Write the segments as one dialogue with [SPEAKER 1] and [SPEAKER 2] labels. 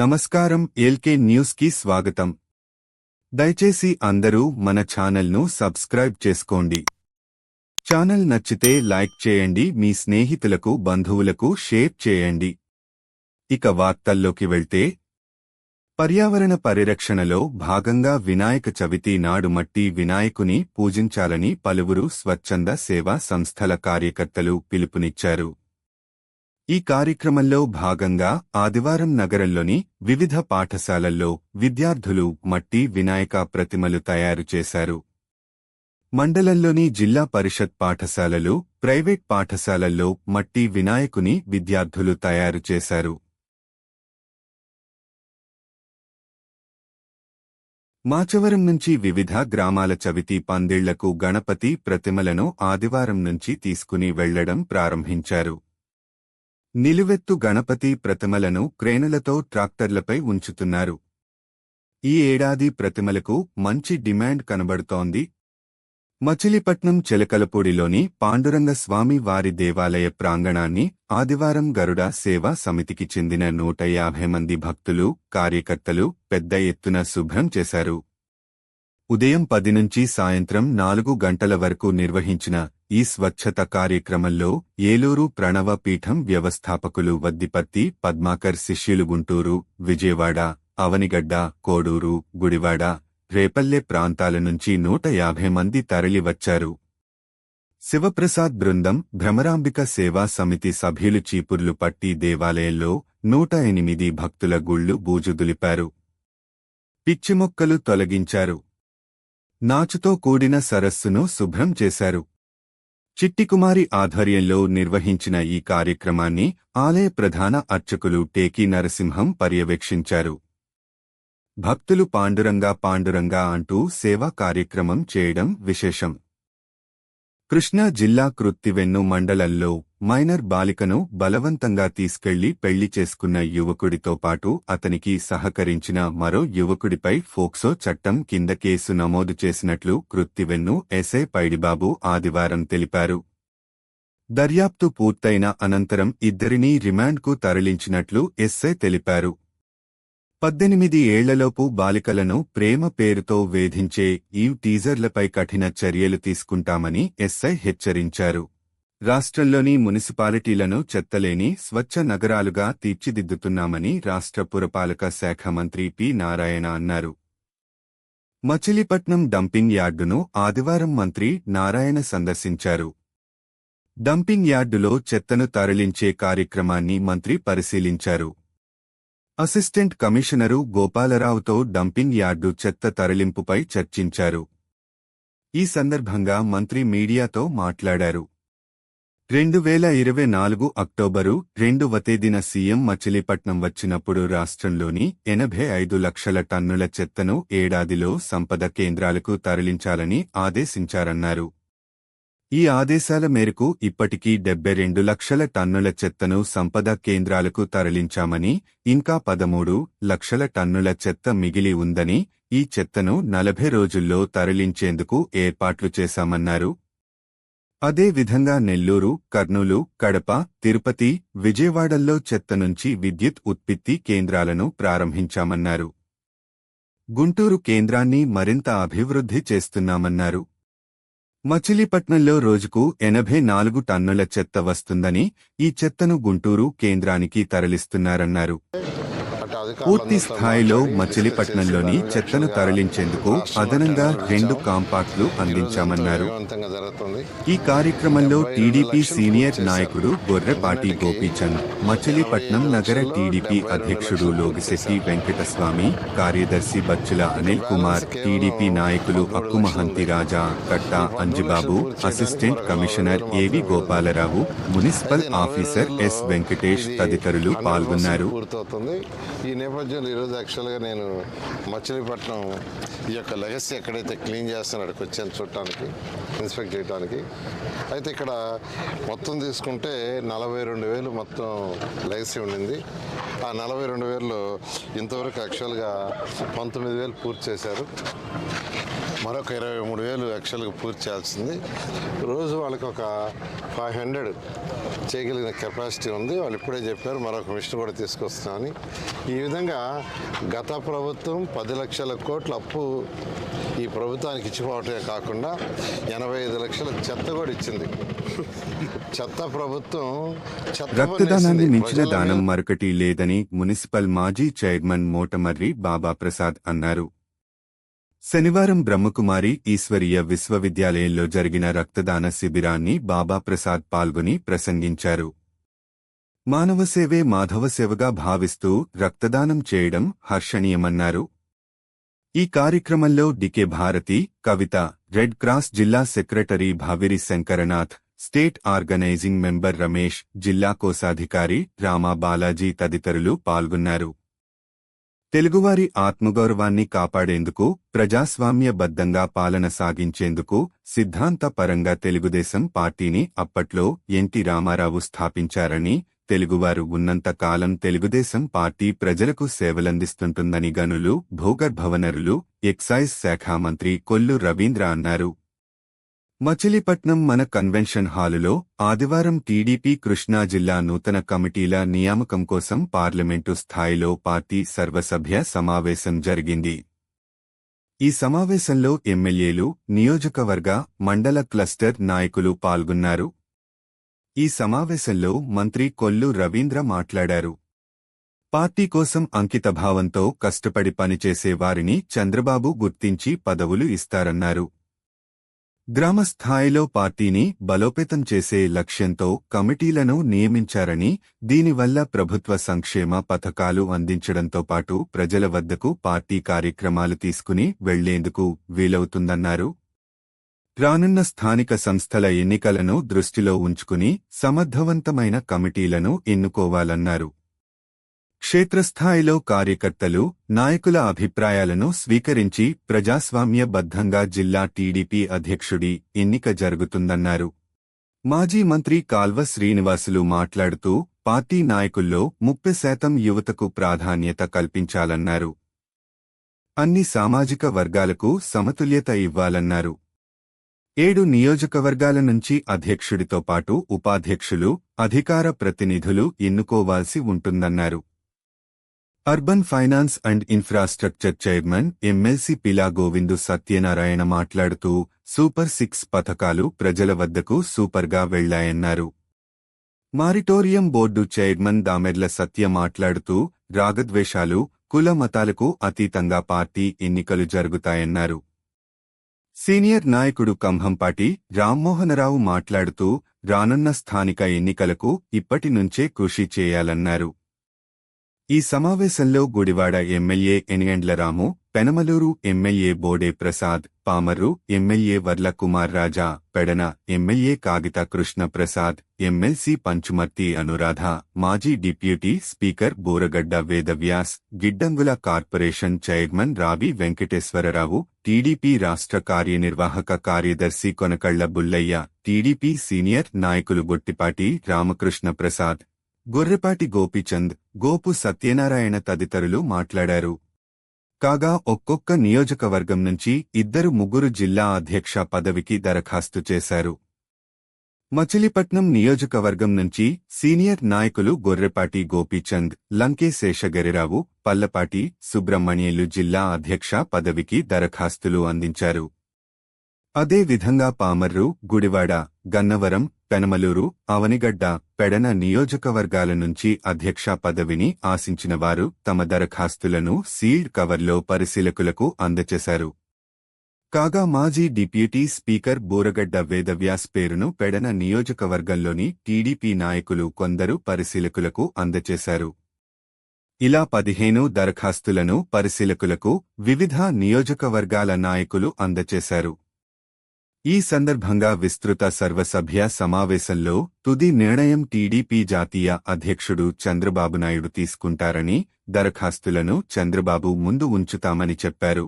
[SPEAKER 1] నమస్కారం. LK news కి స్వాగతం. దయచేసి అందరూ మన ఛానల్ను సబ్స్క్రైబ్ చేసుకోండి. ఛానల్ నచ్చితే లైక్ చేయండి, మీ స్నేహితులకు బంధువులకు షేర్ చేయండి. ఇక వార్తల్లోకి వెళ్తే, పర్యావరణ పరిరక్షణలో భాగంగా వినాయక చవితి నాడు మట్టి వినాయకుని పూజించాలని పలువురు స్వచ్ఛంద సేవా సంస్థల కార్యకర్తలు పిలుపునిచ్చారు. ఈ కార్యక్రమంలో భాగంగా ఆదివారం నగరంలోని వివిధ పాఠశాలల్లో విద్యార్థులు మట్టి వినాయక ప్రతిమలు తయారు చేశారు. మండలంలోని జిల్లా పరిషత్ పాఠశాలలు, ప్రైవేట్ పాఠశాలల్లో మట్టి వినాయకుని విద్యార్థులు తయారు చేశారు. మాచవరం నుంచి వివిధ గ్రామాల చవితి పందిళ్లకు గణపతి ప్రతిమలను ఆదివారం నుంచి తీసుకుని వెళ్లడం ప్రారంభించారు. నిలువెత్తు గణపతి ప్రతిమలను క్రేనులతో ట్రాక్టర్లపై ఉంచుతున్నారు. ఈ ఏడాది ప్రతిమలకు మంచి డిమాండ్ కనబడుతోంది. మచిలీపట్నం చిలకలపూడిలోని పాండురంగ స్వామి వారి దేవాలయ ప్రాంగణాన్ని ఆదివారం గరుడ సేవా సమితికి చెందిన 150 మంది భక్తులు, కార్యకర్తలు పెద్ద ఎత్తున శుభ్రం చేశారు. ఉదయం 10 నుంచి సాయంత్రం 4 గంటల వరకు నిర్వహించిన ఈ స్వచ్ఛత కార్యక్రమంలో ఏలూరు ప్రణవ పీఠం వ్యవస్థాపకులు వద్దిపర్తి పద్మాకర్ శిష్యులు గుంటూరు, విజయవాడ, అవనిగడ్డ, కోడూరు, గుడివాడ, రేపల్లె ప్రాంతాల నుంచి 150 మంది తరలివచ్చారు. శివప్రసాద్ బృందం, భ్రమరాంబిక సేవా సమితి సభ్యులు చీపుర్లుపట్టి దేవాలయంలో 108 భక్తుల గుళ్లు బూజు దులిపారు. పిచ్చిమొక్కలు తొలగించారు. నాచుతో కూడిన సరస్సును శుభ్రం చేశారు. చిట్టికుమారి ఆధ్వర్యంలో నిర్వహించిన ఈ కార్యక్రమాన్ని ఆలయ ప్రధాన అర్చకులు టేకి నరసింహం పర్యవేక్షించారు. భక్తులు పాండురంగా అంటూ సేవా కార్యక్రమం చేయడం విశేషం. కృష్ణా జిల్లా కృత్తివెన్ను మండలంలో మైనర్ బాలికను బలవంతంగా తీసుకెళ్లి పెళ్లి చేసుకున్న యువకుడితో పాటు అతనికి సహకరించిన మరో యువకుడిపై ఫోక్సో చట్టం కింద కేసు నమోదు చేసినట్లు కృత్తివెన్ను ఎస్ఐ పైడిబాబు ఆదివారం తెలిపారు. దర్యాప్తు పూర్తయిన అనంతరం ఇద్దరినీ రిమాండ్కు తరలించినట్లు ఎస్ఐ తెలిపారు. 18 ఏళ్లలోపు బాలికలను ప్రేమ పేరుతో వేధించే ఈ టీజర్లపై కఠిన చర్యలు తీసుకుంటామని ఎస్ఐ హెచ్చరించారు. రాష్ట్రంలోని మున్సిపాలిటీలను చెత్తలేని స్వచ్ఛ నగరాలుగా తీర్చిదిద్దుతున్నామని రాష్ట్ర పురపాలక శాఖ మంత్రి పి. నారాయణ అన్నారు. మచిలీపట్నం డంపింగ్ యార్డును ఆదివారం మంత్రి నారాయణ సందర్శించారు. డంపింగ్ యార్డులో చెత్తను తరలించే కార్యక్రమాన్ని మంత్రి పరిశీలించారు. అసిస్టెంట్ కమిషనరు గోపాలరావుతో డంపింగ్ యార్డు చెత్త తరలింపుపై చర్చించారు. ఈ సందర్భంగా మంత్రి మీడియాతో మాట్లాడారు. 2024 అక్టోబరు 2వ తేదీన సీఎం మచిలీపట్నం వచ్చినప్పుడు రాష్ట్రంలోని 85 లక్షల టన్నుల చెత్తను ఏడాదిలో సంపద కేంద్రాలకు తరలించాలని ఆదేశించారన్నారు. ఈ ఆదేశాల మేరకు ఇప్పటికీ 72 లక్షల టన్నుల చెత్తను సంపద కేంద్రాలకు తరలించామని, ఇంకా 13 లక్షల టన్నుల చెత్త మిగిలి ఉందని, ఈ చెత్తను 40 రోజుల్లో తరలించేందుకు ఏర్పాట్లు చేశామన్నారు. అదే విధంగా నెల్లూరు, కర్నూలు, కడప, తిరుపతి, విజయవాడల్లో చెత్త నుంచి విద్యుత్ ఉత్పత్తి కేంద్రాలను ప్రారంభించామన్నారు. గుంటూరు కేంద్రాన్ని మరింత అభివృద్ధి చేస్తున్నామన్నారు. మచిలీపట్నంలో రోజుకు 84 టన్నుల చెత్త వస్తుందని, ఈ చెత్తను గుంటూరు కేంద్రానికి తరలిస్తున్నారన్నారు. పూర్తి స్థాయిలో మచిలీపట్నంలోని చెత్తను తరలించేందుకు అదనంగా 2 కాంపాక్ట్లు అందించామన్నారు. ఈ కార్యక్రమంలో టీడీపీ సీనియర్ నాయకుడు గొర్రెపాటి గోపీచంద్, మచిలీపట్నం నగర టీడీపీ అధ్యక్షుడు లోగిశెట్టి వెంకటస్వామి, కార్యదర్శి బచ్చుల అనిల్ కుమార్, టీడీపీ నాయకులు అక్కుమహంతి రాజా, కట్ట Anjibabu, assistant commissioner A V Gopalarao, municipal officer S Venkatesh తదితరులు పాల్గొన్నారు.
[SPEAKER 2] ఈ నేపథ్యంలో ఈరోజు యాక్చువల్గా నేను మచిలీపట్నం ఈ యొక్క లెగసీ ఎక్కడైతే క్లీన్ చేస్తున్నాడు వచ్చాను చూడటానికి, ఇన్స్పెక్ట్ చేయడానికి. అయితే ఇక్కడ మొత్తం తీసుకుంటే 42,000 మొత్తం లెగసీ ఉండింది. ఆ 42,000లో ఇంతవరకు యాక్చువల్గా 19,000 పూర్తి చేశారు. మరొక 23,000 యాక్చువల్గా పూర్తి చేయాల్సింది. రోజు వాళ్ళకి ఒక 500 చేయగలిగిన కెపాసిటీ ఉంది. వాళ్ళు ఇప్పుడే చెప్పారు మరొక మిషన్ కూడా తీసుకొస్తున్నామని. ఈ విధంగా గత ప్రభుత్వం 10 లక్షల కోట్ల అప్పు ఈ ప్రభుత్వానికి ఇచ్చిపోవటమే కాకుండా 85 లక్షల చెత్త కూడా ఇచ్చింది. చెత్త ప్రభుత్వం చెత్త
[SPEAKER 1] రక్తదానాన్ని
[SPEAKER 2] పన్నేసింది.
[SPEAKER 1] మించిన
[SPEAKER 2] ప్రజల
[SPEAKER 1] దానం
[SPEAKER 2] మీద
[SPEAKER 1] మరొకటి లేదని మున్సిపల్ మాజీ చైర్మన్ మోటమర్రి బాబాప్రసాద్ అన్నారు. శనివారం బ్రహ్మకుమారి ఈశ్వరీయ విశ్వవిద్యాలయంలో జరిగిన రక్తదాన శిబిరాన్ని బాబాప్రసాద్ పాల్గొని ప్రసంగించారు. మానవసేవే మాధవసేవగా భావిస్తూ రక్తదానం చేయడం హర్షణీయమన్నారు. ఈ కార్యక్రమంలో DK Bharathi, Kavitha, red cross జిల్లా secretary Bhaviri Shankaranath, state organising member Ramesh, జిల్లా కోశాధికారి రామా బాలాజీ తదితరులు పాల్గొన్నారు. తెలుగువారి ఆత్మగౌరవాన్ని కాపాడేందుకు, ప్రజాస్వామ్యబద్ధంగా పాలన సాగించేందుకు సిద్ధాంతపరంగా తెలుగుదేశం పార్టీని అప్పట్లో ఎన్టీ రామారావు స్థాపించారని, తెలుగువారు ఉన్నంత కాలం తెలుగుదేశం పార్టీ ప్రజలకు సేవలందిస్తుంటుందని గనులు, భూగర్భ వనరులు, ఎక్సైజ్ శాఖ మంత్రి కొల్లు రవీంద్ర అన్నారు. మచిలీపట్నం మన కన్వెన్షన్ హాలులో ఆదివారం టీడీపీ కృష్ణా జిల్లా నూతన కమిటీల నియామకం కోసం పార్లమెంటు స్థాయిలో పార్టీ సర్వసభ్య సమావేశం జరిగింది. ఈ సమావేశంలో ఎమ్మెల్యేలు, నియోజకవర్గ, మండల క్లస్టర్ నాయకులు పాల్గొన్నారు. ఈ సమావేశంలో మంత్రి కొల్లు రవీంద్ర మాట్లాడారు. పార్టీ కోసం అంకితభావంతో కష్టపడి పనిచేసే వారిని చంద్రబాబు గుర్తించి పదవులు ఇస్తారన్నారు. గ్రామ స్థాయిలో పార్టీని బలోపేతం చేసే లక్ష్యంతో కమిటీలను నియమించారని, దీనివల్ల ప్రభుత్వ సంక్షేమ పథకాలు అందించడంతో పాటు ప్రజల వద్దకు పార్టీ కార్యక్రమాలు తీసుకుని వెళ్లేందుకు వీలవుతుందన్నారు. రానున్న స్థానిక సంస్థల ఎన్నికలను దృష్టిలో ఉంచుకుని సమర్థవంతమైన కమిటీలను ఎన్నుకోవాలన్నారు. క్షేత్రస్థాయిలో కార్యకర్తలు, నాయకుల అభిప్రాయాలను స్వీకరించి ప్రజాస్వామ్యబద్ధంగా జిల్లా టీడీపీ అధ్యక్షుడి ఎన్నిక జరుగుతుందన్నారు. మాజీ మంత్రి కాల్వ శ్రీనివాసులు మాట్లాడుతూ పార్టీ నాయకుల్లో 30% యువతకు ప్రాధాన్యత కల్పించాలన్నారు. అన్ని సామాజిక వర్గాలకు సమతుల్యత ఇవ్వాలన్నారు. 7 నియోజకవర్గాల నుంచి అధ్యక్షుడితో పాటు ఉపాధ్యక్షులు, అధికార ప్రతినిధులు ఎన్నుకోవాల్సి ఉంటుందన్నారు. Urban finance and infrastructure chairman MLC Pila Govindu Satyanarayana మాట్లాడుతూ సూపర్ 6 పథకాలు ప్రజల వద్దకు సూపర్గా వెళ్లాయన్నారు. మారిటోరియం బోర్డు చైర్మన్ దామెర్ల సత్య మాట్లాడుతూ రాగద్వేషాలు, కుల మతాలకు అతీతంగా పార్టీ ఎన్నికలు జరుగుతాయన్నారు. సీనియర్ నాయకుడు కంభంపాటి రామ్మోహనరావు మాట్లాడుతూ రానున్న స్థానిక ఎన్నికలకు ఇప్పటి నుంచే కృషి చేయాలన్నారు. ఈ సమావేశంలో Gudivada MLA ఎనియండ్లరాము, Penamaluru MLA Bode Prasad, Pamarru MLA Varla Kumar రాజా, పెడన ఎమ్మెల్యే కాగిత కృష్ణ ప్రసాద్, ఎమ్మెల్సీ పంచుమర్తి అనురాధ, మాజీ deputy speaker Buragadda Vedavyas, గిడ్డంగుల corporation chairman రావి వెంకటేశ్వరరావు, టీడీపీ రాష్ట్ర కార్యనిర్వాహక కార్యదర్శి కొనకళ్ల బుల్లయ్య, టీడీపీ సీనియర్ నాయకులు బొట్టిపాటి రామకృష్ణ ప్రసాద్, గొర్రెపాటి గోపీచంద్, గోపు సత్యనారాయణ తదితరులు మాట్లాడారు. కాగా ఒక్కొక్క నియోజకవర్గం నుంచి 2-3 జిల్లా అధ్యక్ష పదవికి దరఖాస్తు చేశారు. మచిలీపట్నం నియోజకవర్గం నుంచి సీనియర్ నాయకులు గొర్రెపాటి గోపీచంద్, లంకే శేషగిరిరావు, పల్లపాటి సుబ్రహ్మణ్యేలు జిల్లా అధ్యక్ష పదవికి దరఖాస్తులు అందించారు. అదే విధంగా పామర్రు, గుడివాడ, గన్నవరం, పెనమలూరు, అవనిగడ్డ, పెడన నియోజకవర్గాల నుంచి అధ్యక్ష పదవిని ఆశించిన వారు తమ దరఖాస్తులను సీల్డ్ కవర్లో పరిశీలకులకు అందజేశారు. కాగా మాజీ డిప్యూటీ స్పీకర్ బూరగడ్డ వేదవ్యాస్ పేరును పెడన నియోజకవర్గంలోని టీడీపీ నాయకులు కొందరు పరిశీలకులకు అందజేశారు. ఇలా 15 దరఖాస్తులను పరిశీలకులకు వివిధ నియోజకవర్గాల నాయకులు అందజేశారు. ఈ సందర్భంగా విస్తృత సర్వసభ్య సమావేశంలో తుది నిర్ణయం టీడీపీ జాతీయ అధ్యక్షుడు చంద్రబాబు నాయుడు తీసుకుంటారని, దరఖాస్తులను చంద్రబాబు ముందు ఉంచుతామని చెప్పారు.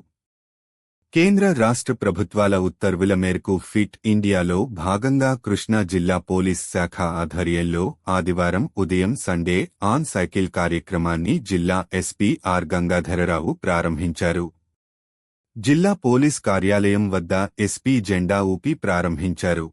[SPEAKER 1] కేంద్ర రాష్ట్ర ప్రభుత్వాల ఉత్తర్వుల మేరకు ఫిట్ ఇండియాలో భాగంగా కృష్ణా జిల్లా పోలీస్ శాఖ ఆధ్వర్యంలో ఆదివారం ఉదయం సండే ఆన్ సైకిల్ కార్యక్రమాన్ని జిల్లా ఎస్పీ ఆర్ గంగాధరరావు ప్రారంభించారు. జిల్లా పోలీస్ కార్యాలయం వద్ద ఎస్పీ జెండా ఊపి ప్రారంభించారు.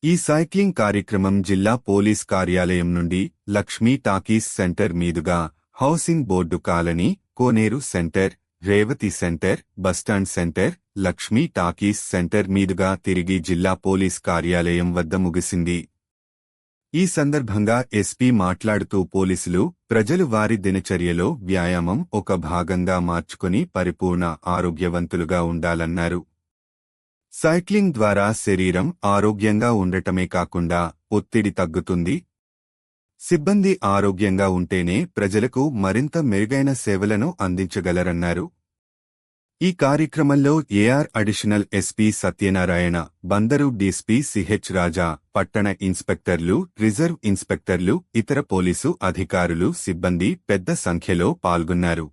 [SPEAKER 1] ఈ సైక్లింగ్ కార్యక్రమం జిల్లా పోలీస్ కార్యాలయం నుండి లక్ష్మీ టాకీస్ సెంటర్ మీదుగా housing board colony, Koneru centre, Revathi centre, bus stand centre, Lakshmi talkies centre మీదుగా తిరిగి జిల్లా పోలీస్ కార్యాలయం వద్ద ముగిసింది. ఈ సందర్భంగా ఎస్పీ మాట్లాడుతూ పోలీసులు, ప్రజలు వారి దినచర్యలో వ్యాయామం ఒక భాగంగా మార్చుకుని పరిపూర్ణ ఆరోగ్యవంతులుగా ఉండాలన్నారు. సైక్లింగ్ ద్వారా శరీరం ఆరోగ్యంగా ఉండటమే కాకుండా ఒత్తిడి తగ్గుతుంది. సిబ్బంది ఆరోగ్యంగా ఉంటేనే ప్రజలకు మరింత మెరుగైన సేవలను అందించగలరన్నారు. ఈ కార్యక్రమంలో AR additional SP Satyanarayana, Bandaru DSP CH Raja, పట్టణ ఇన్స్పెక్టర్లు, రిజర్వ్ ఇన్స్పెక్టర్లు, ఇతర పోలీసు అధికారులు, సిబ్బంది పెద్ద సంఖ్యలో పాల్గొన్నారు.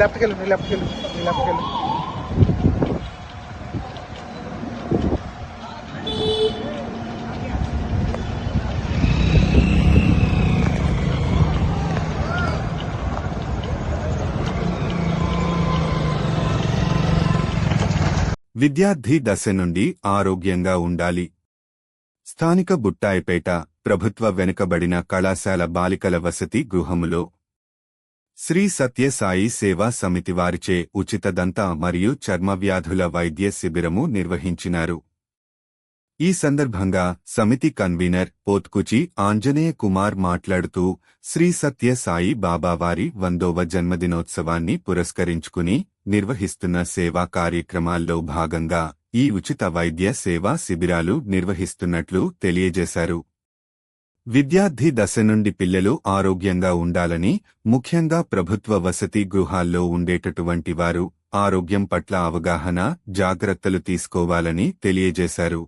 [SPEAKER 3] లెఫ్ట్కి వెళ్ళు.
[SPEAKER 1] విద్యార్థి దశ నుండి ఆరోగ్యంగా ఉండాలి. స్థానిక బుట్టాయిపేట ప్రభుత్వ వెనుకబడిన కళాశాల బాలికల వసతి గృహములో శ్రీ సత్యసాయి సేవా సమితి వారిచే ఉచిత దంత మరియు చర్మవ్యాధుల వైద్య శిబిరము నిర్వహించినారు. ఈ సందర్భంగా సమితి కన్వీనర్ పోత్కుచి ఆంజనేయ కుమార్ మాట్లాడుతూ, శ్రీ సత్య సాయి బాబావారి 100వ జన్మదినోత్సవాన్ని పురస్కరించుకుని నిర్వహిస్తున్న సేవా కార్యక్రమాల్లో భాగంగా ఈ ఉచిత వైద్య సేవా శిబిరాలు నిర్వహిస్తున్నట్లు తెలియజేశారు. విద్యార్థి దశ నుండి పిల్లలు ఆరోగ్యంగా ఉండాలని, ముఖ్యంగా ప్రభుత్వ వసతి గృహాల్లో ఉండేటటువంటి వారు ఆరోగ్యం పట్ల అవగాహన, జాగ్రత్తలు తీసుకోవాలని తెలియజేశారు.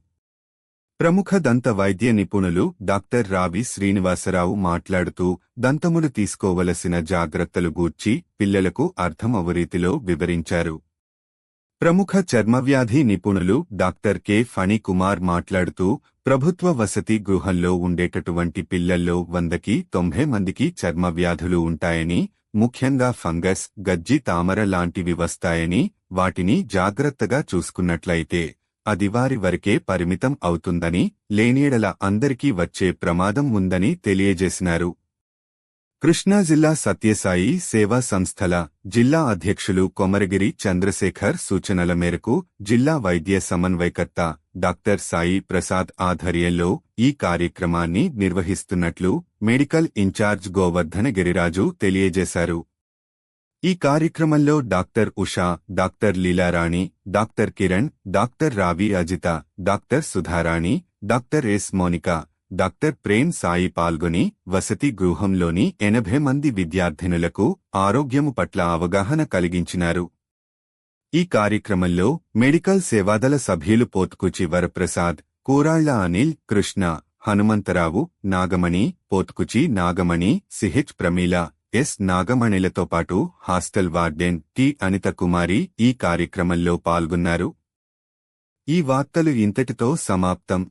[SPEAKER 1] ప్రముఖ దంత వైద్య నిపుణులు డాక్టర్ రావి శ్రీనివాసరావు మాట్లాడుతూ, దంతములు తీసుకోవలసిన జాగ్రత్తలు గూర్చి పిల్లలకు అర్థమవు రీతిలో వివరించారు. ప్రముఖ చర్మవ్యాధి నిపుణులు డాక్టర్ కె ఫణికుమార్ మాట్లాడుతూ, ప్రభుత్వ వసతి గృహంలో ఉండేటటువంటి పిల్లల్లో 100కి 90 మందికి చర్మవ్యాధులు ఉంటాయని, ముఖ్యంగా ఫంగస్, గజ్జి తామర లాంటివి వస్తాయని, వాటిని జాగ్రత్తగా చూసుకున్నట్లయితే అది వారి వరకే పరిమితం అవుతుందని, లేనియెడల అందరికీ వచ్చే ప్రమాదం ఉందని తెలియజేసినారు. కృష్ణా జిల్లా సత్యసాయి సేవా సంస్థల జిల్లా అధ్యక్షులు కొమరగిరి చంద్రశేఖర్ సూచనల మేరకు జిల్లా వైద్య సమన్వయకర్త డాక్టర్ సాయి ప్రసాద్ ఆధ్వర్యంలో ఈ కార్యక్రమాన్ని నిర్వహిస్తున్నట్లు మెడికల్ ఇన్ఛార్జ్ గోవర్ధన గిరిరాజు తెలియజేశారు. ఈ కార్యక్రమంలో doctor Usha, doctor Leelarani, doctor Kiran, doctor Ravi Ajitha, doctor Sudharani, doctor S Monika, doctor Prem Sai పాల్గొని వసతి గృహంలోని 80 మంది విద్యార్థినులకు ఆరోగ్యము పట్ల అవగాహన కలిగించినారు. ఈ కార్యక్రమంలో మెడికల్ సేవాదళ సభ్యులు పోత్కుచి వరప్రసాద్, కూరాళ్ల అనిల్, కృష్ణ, హనుమంతరావు, నాగమణి, పోత్కుచి నాగమణి, సిహెచ్ ప్రమీల, ఎస్ నాగమణిలతో పాటు హాస్టల్ వార్డెన్ టి అనిత కుమారి ఈ కార్యక్రమంలో పాల్గొన్నారు. ఈ వార్తలు ఇంతటితో సమాప్తం.